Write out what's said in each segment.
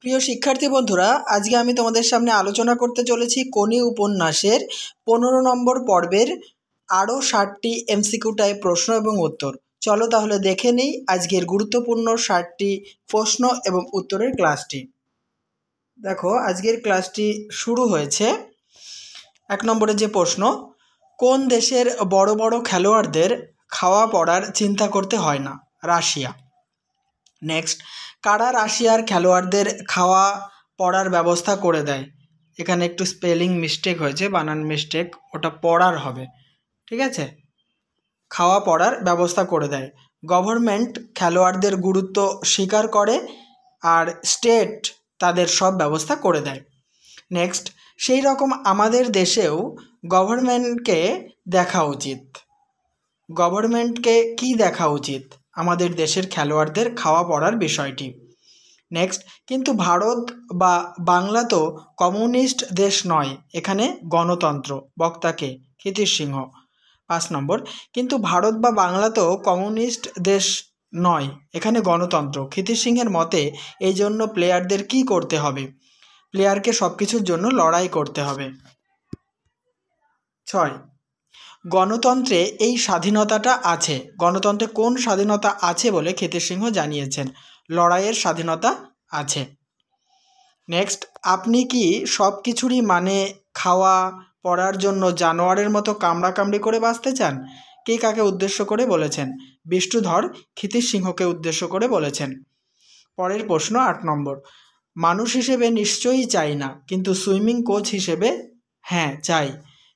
প্রিয় শিক্ষার্থী বন্ধুরা, আজকে আমি তোমাদের সামনে আলোচনা করতে চলেছি কোনি উপন্যাসের 15 নম্বর পর্বের আরও 60টি এমসিকিউ টাইপ প্রশ্ন এবং উত্তর। চলো তাহলে দেখে নিই আজকের গুরুত্বপূর্ণ 60টি প্রশ্ন এবং উত্তরের ক্লাসটি। দেখো, আজকের ক্লাসটি শুরু হয়েছে। 1 নম্বরে যে প্রশ্ন, কোন দেশের বড় বড় খেলোয়াড়দের খাওয়া পড়ার চিন্তা করতে হয় না? রাশিয়া। নেক্সট, কারা রাশিয়ার খেলোয়াড়দের খাওয়া পড়ার ব্যবস্থা করে দেয়? এখানে একটু স্পেলিং মিস্টেক হয়েছে, বানান মিস্টেক, ওটা পড়ার হবে, ঠিক আছে? খাওয়া পড়ার ব্যবস্থা করে দেয়। গভর্নমেন্ট খেলোয়াড়দের গুরুত্ব স্বীকার করে আর স্টেট তাদের সব ব্যবস্থা করে দেয়। নেক্সট, সেই রকম আমাদের দেশেও গভর্নমেন্টকে দেখা উচিত। গভর্নমেন্টকে কি দেখা উচিত? আমাদের দেশের খেলোয়াড়দের খাওয়া পড়ার বিষয়টি। নেক্সট, কিন্তু ভারত বা বাংলা তো কমিউনিস্ট দেশ নয়, এখানে গণতন্ত্র। বক্তাকে ক্ষিতিশ সিংহ। 5 নম্বর, কিন্তু ভারত বা বাংলা তো কমিউনিস্ট দেশ নয়, এখানে গণতন্ত্র। ক্ষিতিশ সিংহের মতে এই জন্য প্লেয়ারদের কি করতে হবে? প্লেয়ারকে সব কিছুর জন্য লড়াই করতে হবে। 6, গণতন্ত্রে এই স্বাধীনতাটা আছে। গণতন্ত্রে কোন স্বাধীনতা আছে বলে ক্ষিতিশ সিংহ জানিয়েছেন? লড়াইয়ের স্বাধীনতা আছে। নেক্সট, আপনি কি সব কিছুরই মানে খাওয়া পড়ার জন্য জানোয়ারের মতো কামড়াকামড়ি করে বাঁচতে চান? কে কাকে উদ্দেশ্য করে বলেছেন? বিষ্ণুধর ক্ষিতিশ সিংহকে উদ্দেশ্য করে বলেছেন। পরের প্রশ্ন 8 নম্বর, মানুষ হিসেবে নিশ্চয়ই চাই না, কিন্তু সুইমিং কোচ হিসেবে হ্যাঁ চাই।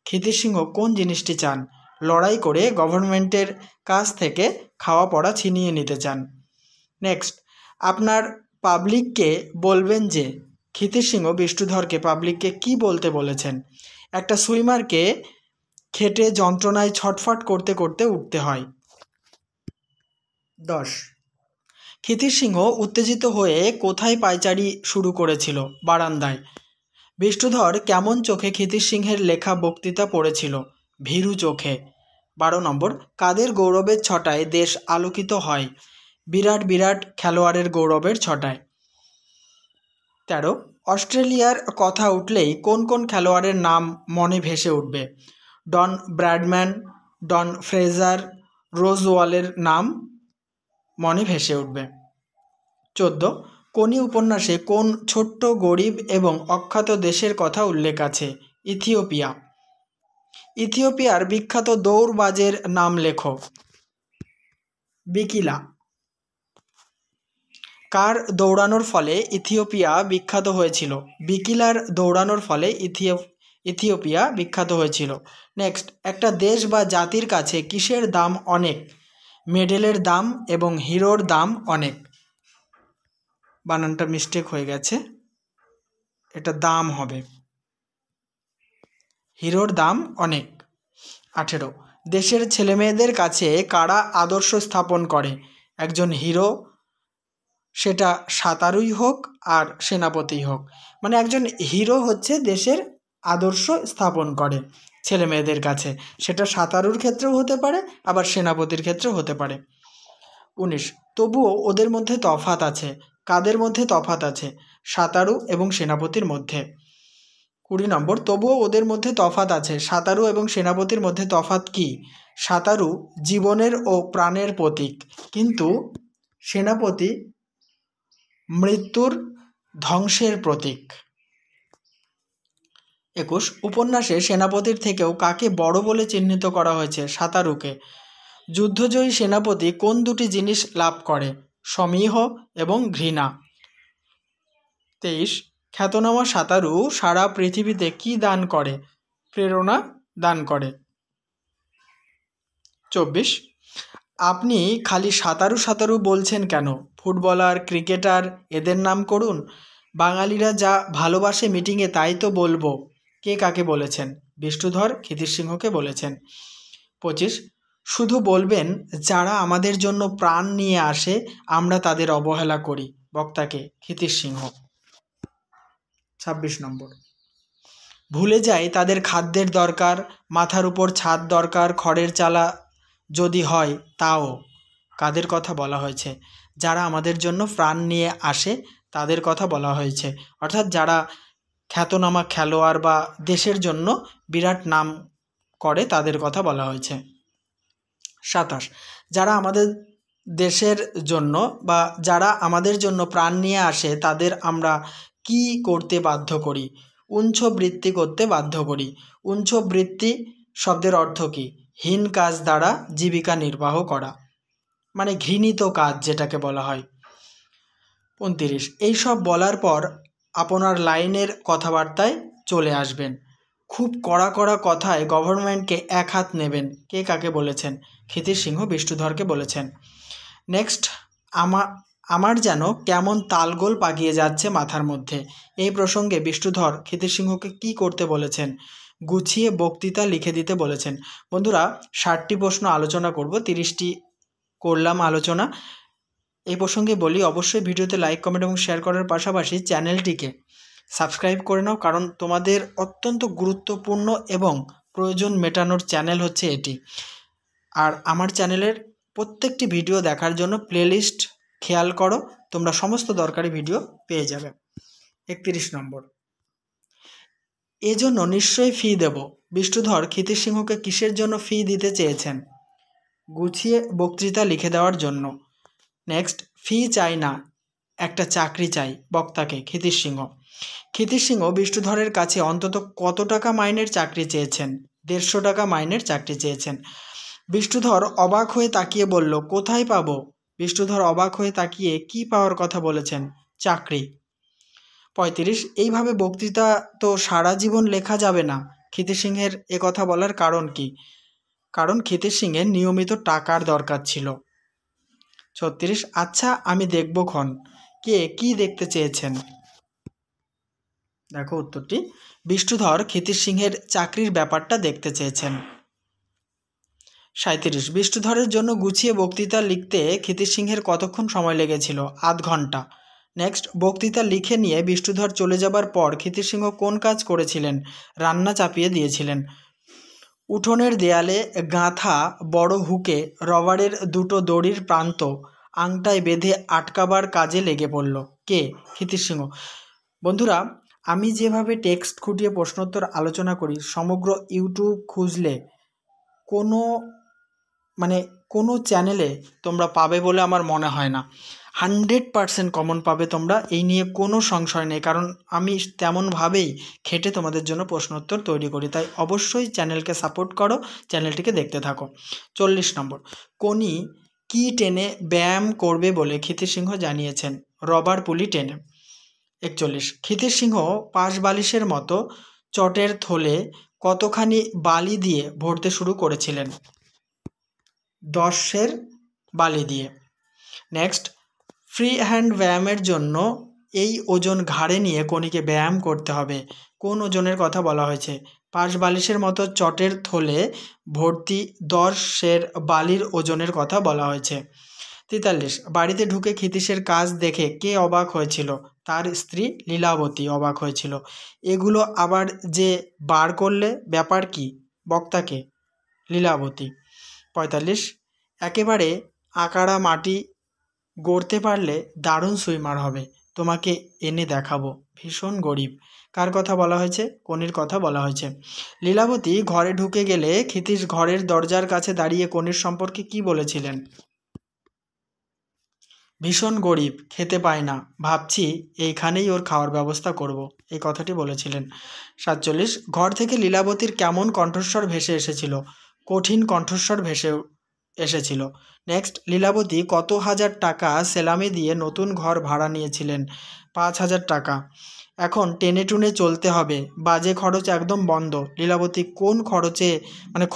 ক্ষিতিশ সিংহ কোন জিনিসটি চান? লড়াই করে গভর্নমেন্টের কাছ থেকে খাওয়া পড়া ছিনিয়ে নিতে চান। নেক্সট, আপনার পাবলিককে বলবেন যে। ক্ষিতিশ সিংহ বিষ্ণুধরকে পাবলিককে কি বলতে বলেছেন? একটা সুইমারকে খেটে যন্ত্রণায় ছটফট করতে করতে উঠতে হয়। 10, ক্ষিতিশ সিংহ উত্তেজিত হয়ে কোথায় পায়চারি শুরু করেছিল? বারান্দায়। বিষ্ণুধর কেমন চোখে ক্ষিতিশ সিংহের লেখা বক্তৃতা পড়েছিল? ভীরু চোখে। 12 নম্বর, কাদের গৌরবের ছটায় দেশ আলোকিত হয়? বিরাট বিরাট খেলোয়াড়ের গৌরবের ছটায়। 13, অস্ট্রেলিয়ার কথা উঠলেই কোন কোন খেলোয়াড়ের নাম মনে ভেসে উঠবে? ডন ব্র্যাডম্যান, ডন ফ্রেজার, রোজওয়ালের নাম মনে ভেসে উঠবে। 14, কোনি উপন্যাসে কোন ছোট্ট গরিব এবং অখ্যাত দেশের কথা উল্লেখ আছে? ইথিওপিয়া। ইথিওপিয়ার বিখ্যাত দৌড়বাজের নাম লেখো। বিকিলা। কার দৌড়ানোর ফলে ইথিওপিয়া বিখ্যাত হয়েছিল? বিকিলার দৌড়ানোর ফলে ইথিওপিয়া বিখ্যাত হয়েছিল। নেক্সট, একটা দেশ বা জাতির কাছে কিসের দাম অনেক? মেডেলের দাম এবং হিরোর দাম অনেক। বানানটা মিস্টেক হয়ে গেছে, এটা দাম হবে, হিরোর দাম অনেক। 18, দেশের ছেলেমেয়েদের কাছে কারা আদর্শ স্থাপন করে? একজন হিরো, সেটা সাঁতারুই হোক আর সেনাপতিই হোক। মানে একজন হিরো হচ্ছে দেশের আদর্শ স্থাপন করে ছেলে মেয়েদের কাছে, সেটা সাঁতারুর ক্ষেত্রেও হতে পারে, আবার সেনাপতির ক্ষেত্রেও হতে পারে। 19, তবুও ওদের মধ্যে তফাৎ আছে। কাদের মধ্যে তফাৎ আছে? সাঁতারু এবং সেনাপতির মধ্যে। 20 নম্বর, তবুও ওদের মধ্যে তফাৎ আছে। সাঁতারু এবং সেনাপতির মধ্যে তফাৎ কি? সাঁতারু জীবনের ও প্রাণের প্রতীক, কিন্তু সেনাপতি মৃত্যুর ধ্বংসের প্রতীক। 21, উপন্যাসে সেনাপতির থেকেও কাকে বড় বলে চিহ্নিত করা হয়েছে? সাঁতারুকে। যুদ্ধজয়ী সেনাপতি কোন দুটি জিনিস লাভ করে? সমীহ এবং ঘৃণা। 23, খ্যাতনামা সাঁতারু সারা পৃথিবীতে কি দান করে? প্রেরণা দান করে। 24, আপনি খালি সাঁতারু সাঁতারু বলছেন কেন? ফুটবলার, ক্রিকেটার এদের নাম করুন। বাঙালিরা যা ভালোবাসে মিটিংয়ে তাই তো বলবো। কে কাকে বলেছেন? বিষ্ণুধর ক্ষিতিশ সিংহকে বলেছেন। 25, শুধু বলবেন যারা আমাদের জন্য প্রাণ নিয়ে আসে আমরা তাদের অবহেলা করি। বক্তাকে ক্ষিতিশ সিংহ। 26 নম্বর, ভুলে যাই তাদের খাদ্যের দরকার, মাথার উপর ছাদ দরকার, খড়ের চালা যদি হয় তাও। কাদের কথা বলা হয়েছে? যারা আমাদের জন্য প্রাণ নিয়ে আসে তাদের কথা বলা হয়েছে, অর্থাৎ যারা খ্যাতনামা খেলোয়াড় বা দেশের জন্য বিরাট নাম করে তাদের কথা বলা হয়েছে। 27, যারা আমাদের দেশের জন্য বা যারা আমাদের জন্য প্রাণ নিয়ে আসে তাদের আমরা কি করতে বাধ্য করি? উৎসবৃত্তি করতে বাধ্য করি। উৎসবৃত্তি শব্দের অর্থ কী? হীন কাজ দ্বারা জীবিকা নির্বাহ করা, মানে ঘৃণিত কাজ যেটাকে বলা হয়। 29, এইসব বলার পর আপনার লাইনের কথাবার্তায় চলে আসবেন। খুব কড়া কড়া কথায় গভর্নমেন্টকে এক হাত নেবেন, কে কাকে বলেছেন? ক্ষিতিশ সিংহ বিষ্ণুধরকে বলেছেন। নেক্সট, আমার যেন কেমন তালগোল পাকিয়ে যাচ্ছে মাথার মধ্যে, এই প্রসঙ্গে বিষ্ণুধর ক্ষিতিশ সিংহকে কী করতে বলেছেন? গুছিয়ে বক্তৃতা লিখে দিতে বলেছেন। বন্ধুরা, 60টি প্রশ্ন আলোচনা করব, 30টি করলাম আলোচনা। এই প্রসঙ্গে বলি, অবশ্যই ভিডিওতে লাইক, কমেন্ট এবং শেয়ার করার পাশাপাশি চ্যানেলটিকে সাবস্ক্রাইব করে নাও, কারণ তোমাদের অত্যন্ত গুরুত্বপূর্ণ এবং প্রয়োজন মেটানোর চ্যানেল হচ্ছে এটি। আর আমার চ্যানেলের প্রত্যেকটি ভিডিও দেখার জন্য প্লেলিস্ট খেয়াল করো, তোমরা সমস্ত দরকারি ভিডিও পেয়ে যাবে। 31 নম্বর, এজন্য নিশ্চয়ই ফি দেব। বিষ্ণুধর ক্ষিতিশ সিংহকে কিসের জন্য ফি দিতে চেয়েছেন? গুছিয়ে বক্তৃতা লিখে দেওয়ার জন্য। নেক্সট, ফি চাই না, একটা চাকরি চাই বক্তাকে ক্ষিতিশ সিংহ। ক্ষিতিশ সিংহ বিষ্ণুধরের কাছে অন্তত কত টাকা মাইনের চাকরি চেয়েছেন? 150 টাকা মাইনের চাকরি চেয়েছেন। বিষ্ণুধর অবাক হয়ে তাকিয়ে বলল, কোথায় পাবো? বিষ্ণুধর অবাক হয়ে তাকিয়ে কি পাওয়ার কথা বলেছেন? চাকরি। 35, এইভাবে বক্তৃতা তো সারা জীবন লেখা যাবে না। ক্ষিতিশ সিংহের এ কথা বলার কারণ কি? কারণ ক্ষিতিশ সিংহের নিয়মিত টাকার দরকার ছিল। 36, আচ্ছা আমি দেখব ক্ষণ। কে কি দেখতে চেয়েছেন? দেখো উত্তরটি, বিষ্ণুধর ক্ষিতিশ সিংহের চাকরির ব্যাপারটা দেখতে চেয়েছেন। 37, বিষ্ণুধরের জন্য গুছিয়ে বক্তৃতা লিখতে ক্ষিতিশ সিংহের কতক্ষণ সময় লেগেছিল? আধ ঘন্টা। নেক্সট, বক্তৃতা লিখে নিয়ে বিষ্ণুধর চলে যাবার পর ক্ষিতিশ সিংহ কোন কাজ করেছিলেন? রান্না চাপিয়ে দিয়েছিলেন। উঠোনের দেয়ালে গাঁথা বড় হুকে রবারের দুটো দড়ির প্রান্ত আংটায় বেঁধে আটকাবার কাজে লেগে পড়ল। কে? ক্ষিতিশ সিংহ। বন্ধুরা, আমি যেভাবে টেক্সট খুঁটিয়ে প্রশ্নোত্তর আলোচনা করি, সমগ্র ইউটিউব খুঁজলে কোনো চ্যানেলে তোমরা পাবে বলে আমার মনে হয় না। 100% কমন পাবে তোমরা, এই নিয়ে কোনো সংশয় নেই, কারণ আমি তেমনভাবেই খেটে তোমাদের জন্য প্রশ্নোত্তর তৈরি করি। তাই অবশ্যই চ্যানেলকে সাপোর্ট করো, চ্যানেলটিকে দেখতে থাকো। 40 নম্বর, কোনি কি টেনে ব্যায়াম করবে বলে ক্ষিতিশ সিংহ জানিয়েছেন? রবার পুলি টেনে। 41, ক্ষিতিশ সিংহ পাশ বালিশের মতো চটের থলে কতখানি বালি দিয়ে ভরতে শুরু করেছিলেন? 10 বালি দিয়ে। নেক্সট, ফ্রি হ্যান্ড ব্যায়ামের জন্য এই ওজন ঘাড়ে নিয়ে কোনিকে ব্যায়াম করতে হবে, কোন ওজনের কথা বলা হয়েছে? পাশ বালিশের মতো চটের থলে ভর্তি 10 বালির ওজনের কথা বলা হয়েছে। 43, বাড়িতে ঢুকে ক্ষিতিশের কাজ দেখে কে অবাক হয়েছিল? তার স্ত্রী লীলাবতী অবাক হয়েছিল। এগুলো আবার যে বার করলে, ব্যাপার কি? বক্তাকে? লীলাবতী। 45, একেবারে আকাড়া মাটি গড়তে পারলে দারুণ সুইমার হবে, তোমাকে এনে দেখাবো, ভীষণ গরিব। কার কথা বলা হয়েছে? কোনির কথা বলা হয়েছে। লীলাবতী ঘরে ঢুকে গেলে ক্ষিতিশ ঘরের দরজার কাছে দাঁড়িয়ে কোনির সম্পর্কে কি বলেছিলেন? ভীষণ গরিব, খেতে পায় না, ভাবছি এইখানেই ওর খাওয়ার ব্যবস্থা করব, এই কথাটি বলেছিলেন। 47, ঘর থেকে লীলাবতীর কেমন কণ্ঠস্বর ভেসে এসেছিল? কঠিন কণ্ঠস্বর ভেসে এসেছিল। নেক্সট, লীলাবতী কত হাজার টাকা সেলামি দিয়ে নতুন ঘর ভাড়া নিয়েছিলেন? 5,000 টাকা। এখন টেনে টুনে চলতে হবে, বাজে খরচ একদম বন্ধ। লীলাবতী কোন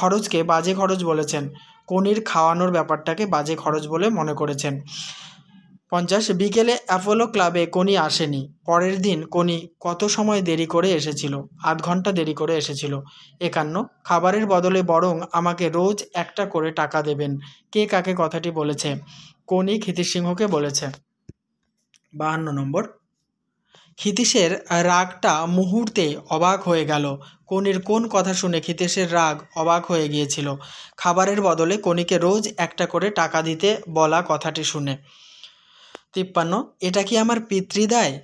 খরচকে বাজে খরচ বলেছেন? কোনির খাওয়ানোর ব্যাপারটাকে বাজে খরচ বলে মনে করেছেন। 50, বিকেলে অ্যাপোলো ক্লাবে কোনি আসেনি, পরের দিন কোনি কত সময় দেরি করে এসেছিল? আধ ঘন্টা দেরি করে এসেছিল। 51, খাবারের বদলে বরং আমাকে রোজ একটা করে টাকা দেবেন, কে কাকে কথাটি বলেছে? কোনি ক্ষিতিশ সিংহকে বলেছে। 52 নম্বর, ক্ষিতিশের রাগটা মুহূর্তে অবাক হয়ে গেল, কোনির কোন কথা শুনে ক্ষিতিশের রাগ অবাক হয়ে গিয়েছিল? খাবারের বদলে কোনিকে রোজ একটা করে টাকা দিতে বলা কথাটি শুনে। 53, এটা কি আমার পিতৃদায়?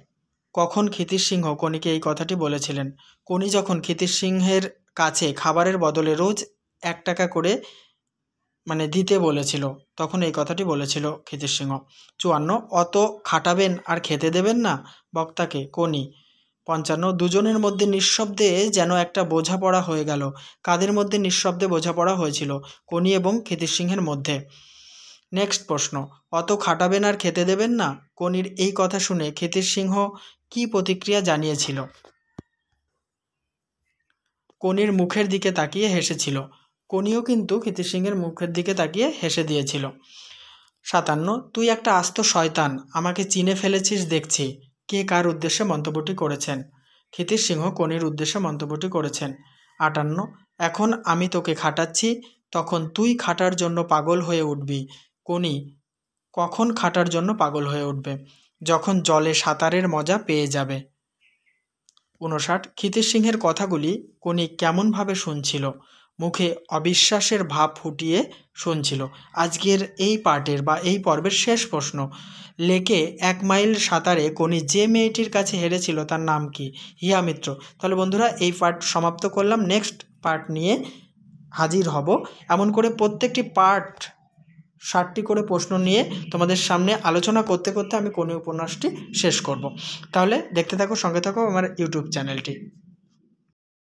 কখন ক্ষিতিশ সিংহ কনিকে এই কথাটি বলেছিলেন? কনি যখন ক্ষিতিশ সিংহের কাছে খাবারের বদলে রোজ 1 টাকা করে দিতে বলেছিল, তখন এই কথাটি বলেছিল ক্ষিতিশ সিংহ। 54, অত খাটাবেন আর খেতে দেবেন না বক্তাকে? কনি। 55, দুজনের মধ্যে নিঃশব্দে যেন একটা বোঝাপড়া হয়ে গেল। কাদের মধ্যে নিঃশব্দে বোঝাপড়া হয়েছিল? কনি এবং ক্ষিতিশ সিংহের মধ্যে। নেক্সট প্রশ্ন, অত খাটাবেন আর খেতে দেবেন না? কনির এই কথা শুনে ক্ষিতিশ সিংহ কি প্রতিক্রিয়া জানিয়েছিল? কনির মুখের দিকে তাকিয়ে হেসেছিল। কনিও কিন্তু ক্ষিতিশ সিংহের মুখের দিকে তাকিয়ে হেসে দিয়েছিল। 57, তুই একটা আস্ত শয়তান, আমাকে চিনে ফেলেছিস দেখছি। কে কার উদ্দেশ্যে মন্তব্যটি করেছেন? ক্ষিতিশ সিংহ কনির উদ্দেশ্যে মন্তব্যটি করেছেন। 58, এখন আমি তোকে খাটাচ্ছি, তখন তুই খাটার জন্য পাগল হয়ে উঠবি। কনি কখন খাটার জন্য পাগল হয়ে উঠবে? যখন জলে সাঁতারের মজা পেয়ে যাবে। 59, ক্ষিতিশ সিংহের কথাগুলি কনি কেমনভাবে শুনছিল? মুখে অবিশ্বাসের ভাব ফুটিয়ে শুনছিল। আজকের এই পার্টের বা এই পর্বের শেষ প্রশ্ন, লেকে 1 মাইল সাঁতারে কনি যে মেয়েটির কাছে হেরেছিল তার নাম কি? হিয়া মিত্র। তাহলে বন্ধুরা এই পার্ট সমাপ্ত করলাম। নেক্সট পার্ট নিয়ে হাজির হব। এমন করে প্রত্যেকটি পার্ট 60টি করে প্রশ্ন নিয়ে তোমাদের সামনে আলোচনা করতে করতে আমি কোনি উপন্যাসটি শেষ করব। তাহলে দেখতে থাকো, সঙ্গে থাকো আমার ইউটিউব চ্যানেলটি।